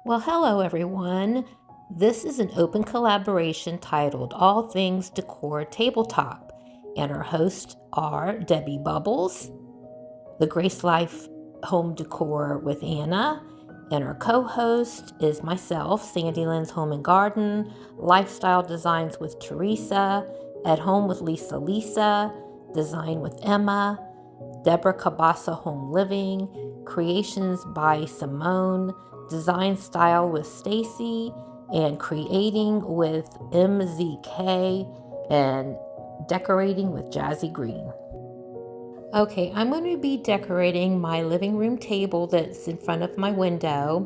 Well, hello everyone. This is an open collaboration titled All Things Decor Tabletop, and our hosts are Debbie Bubbles, the Grace Life Home Decor with Anna, and our co-host is myself, Sandy Lynn's Home and Garden, Lifestyle Designs with Teresa, At Home with Lisa, Design with Emma, Deborah Cabasa Home Living, Creations by Simone, Design Style with Stacy, and Creating with MZK, and Decorating with Jazzy Green. Okay, I'm going to be decorating my living room table that's in front of my window,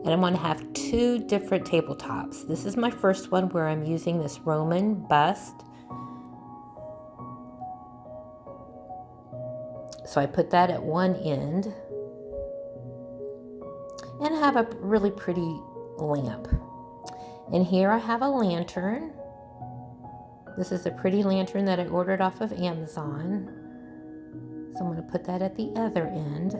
and I'm going to have two different tabletops. This is my first one where I'm using this Roman bust. So I put that at one end and have a really pretty lamp. And here I have a lantern. This is a pretty lantern that I ordered off of Amazon. So I'm going to put that at the other end.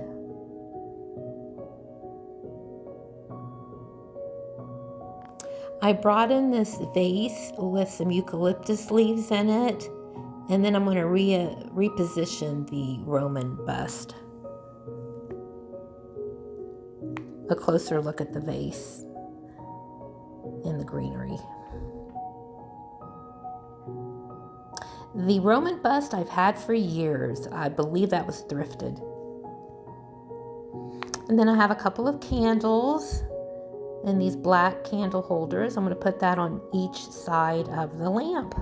I brought in this vase with some eucalyptus leaves in it, and then I'm going to reposition the Roman bust. A closer look at the vase and the greenery. The Roman bust I've had for years. I believe that was thrifted. And then I have a couple of candles in these black candle holders. I'm going to put that on each side of the lamp.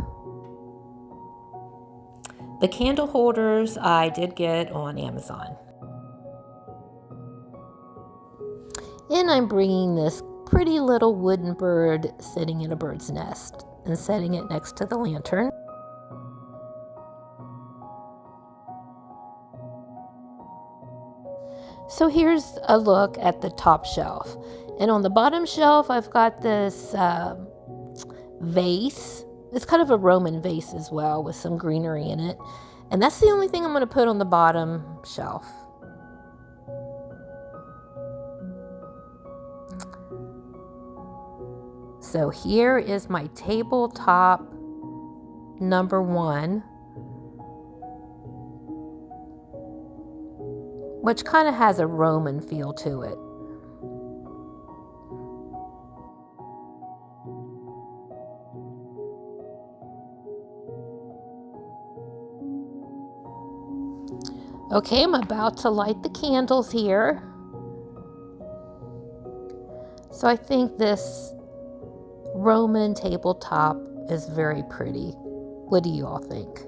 The candle holders I did get on Amazon. And I'm bringing this pretty little wooden bird sitting in a bird's nest and setting it next to the lantern. So here's a look at the top shelf. And on the bottom shelf, I've got this vase. It's kind of a Roman vase as well with some greenery in it. And that's the only thing I'm going to put on the bottom shelf. So here is my tabletop number one, which kind of has a Roman feel to it. Okay, I'm about to light the candles here. So I think this Roman tabletop is very pretty. What do you all think?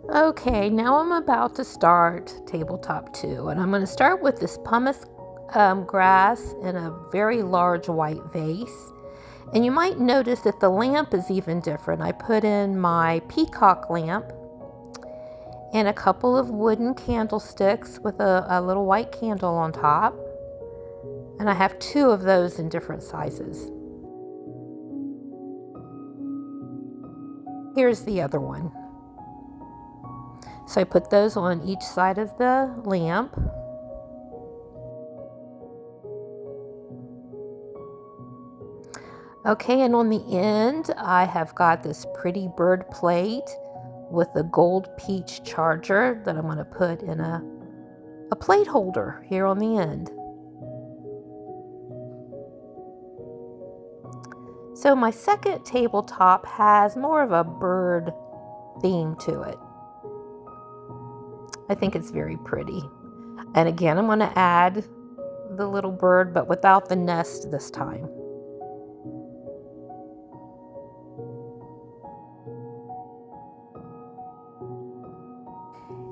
Okay, now I'm about to start tabletop 2, and I'm going to start with this pumice grass in a very large white vase. And you might notice that the lamp is even different. I put in my peacock lamp and a couple of wooden candlesticks with a little white candle on top. And I have 2 of those in different sizes. Here's the other one. So I put those on each side of the lamp. Okay, and on the end, I have got this pretty bird plate with a gold peach charger that I'm going to put in a plate holder here on the end. So my second tabletop has more of a bird theme to it. I think it's very pretty. And again, I'm going to add the little bird, but without the nest this time.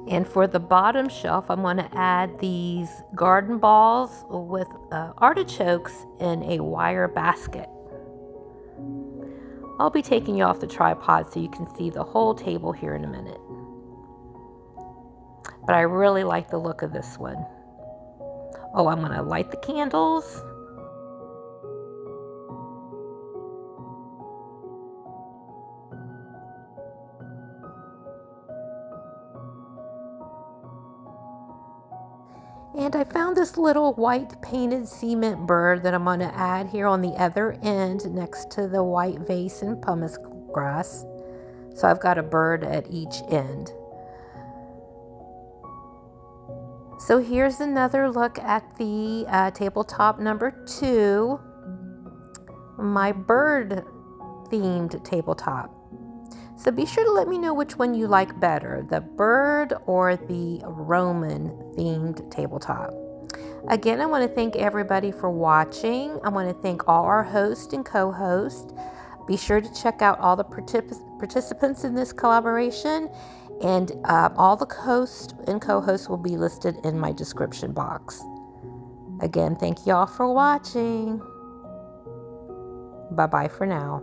And for the bottom shelf, I'm going to add these garden balls with artichokes in a wire basket. I'll be taking you off the tripod so you can see the whole table here in a minute. But I really like the look of this one. Oh, I'm going to light the candles. And I found this little white painted cement bird that I'm going to add here on the other end next to the white vase and pumice grass. So I've got a bird at each end. So here's another look at the tabletop number 2, my bird themed tabletop. So be sure to let me know which one you like better, the bird or the Roman themed tabletop. Again, I want to thank everybody for watching. I want to thank all our hosts and co-hosts. Be sure to check out all the participants in this collaboration, and all the hosts and co-hosts will be listed in my description box. Again, thank you all for watching. Bye-bye for now.